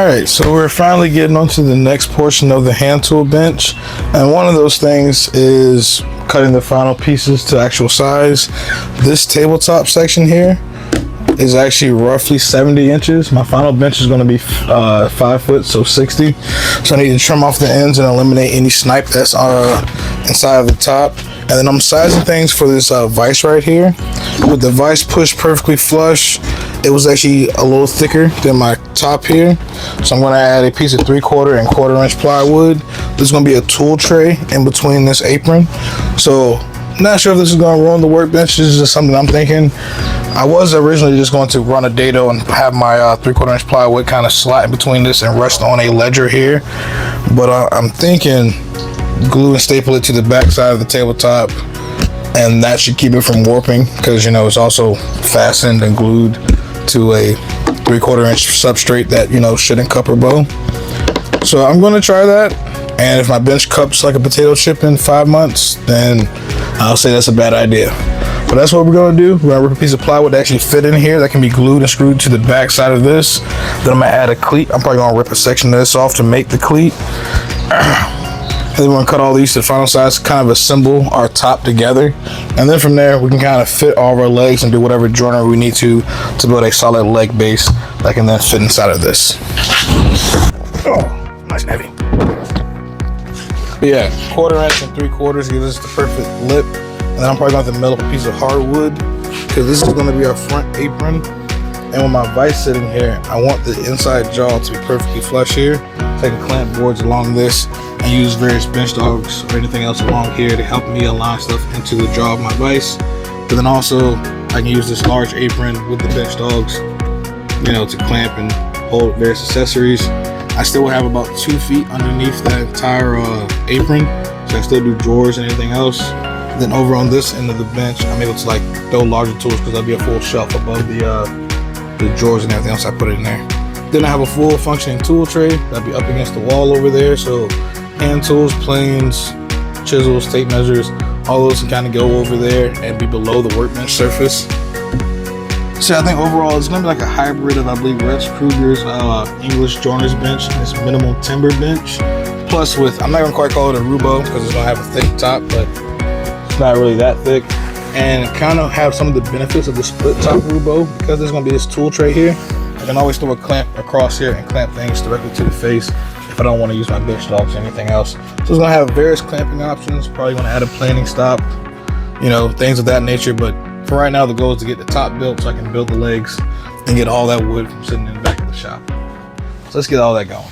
Alright, so we're finally getting onto the next portion of the hand tool bench, and one of those things is cutting the final pieces to actual size. This tabletop section here is actually roughly 70 inches. My final bench is going to be 5 foot, so 60. So I need to trim off the ends and eliminate any snipe that's inside of the top. And then I'm sizing things for this vise right here. With the vise pushed perfectly flush, it was actually a little thicker than my top here. So I'm going to add a piece of 3/4 and 1/4 inch plywood. There's going to be a tool tray in between this apron. So not sure if this is going to ruin the workbench. This is just something I'm thinking. I was originally just going to run a dado and have my 3/4 inch plywood kind of slot in between this and rest on a ledger here. But I'm thinking glue and staple it to the back side of the tabletop, and that should keep it from warping, because you know it's also fastened and glued to a 3/4 inch substrate that shouldn't cup or bow. So I'm going to try that, and if my bench cups like a potato chip in 5 months, then I'll say that's a bad idea. But that's what we're going to do. We're going to rip a piece of plywood that actually fit in here that can be glued and screwed to the back side of this. Then I'm going to add a cleat. I'm probably going to rip a section of this off to make the cleat. And then we're going to cut all these to the final size, kind of assemble our top together. And then from there, we can kind of fit all of our legs and do whatever joinery we need to build a solid leg base that can then fit inside of this. Oh, nice and heavy. But yeah, 1/4 inch and 3/4 gives us the perfect lip. And then I'm probably going to have to melt up a piece of hardwood, because this is going to be our front apron. And with my vise sitting here, I want the inside jaw to be perfectly flush here. So I can clamp boards along this and use various bench dogs or anything else along here to help me align stuff into the jaw of my vise. But then also I can use this large apron with the bench dogs, to clamp and hold various accessories. I still will have about 2 feet underneath that entire apron, so I still do drawers and anything else. Then over on this end of the bench, I'm able to throw larger tools, because there'll be a full shelf above the drawers and everything else I put in there. Then I have a full functioning tool tray that'll be up against the wall over there. So hand tools, planes, chisels, tape measures, all those can kind of go over there and be below the workbench surface. So I think overall it's gonna be like a hybrid of, I believe, Rex Kruger's English joiner's bench and this minimal timber bench. Plus with, I'm not gonna quite call it a Rubo because it's gonna have a thick top, but it's not really that thick. And kind of have some of the benefits of the split top Rubo, because there's going to be this tool tray here. I can always throw a clamp across here and clamp things directly to the face if I don't want to use my bench dogs or anything else. So it's going to have various clamping options. Probably going to add a planing stop, things of that nature. But for right now, the goal is to get the top built so I can build the legs and get all that wood from sitting in the back of the shop. So let's get all that going.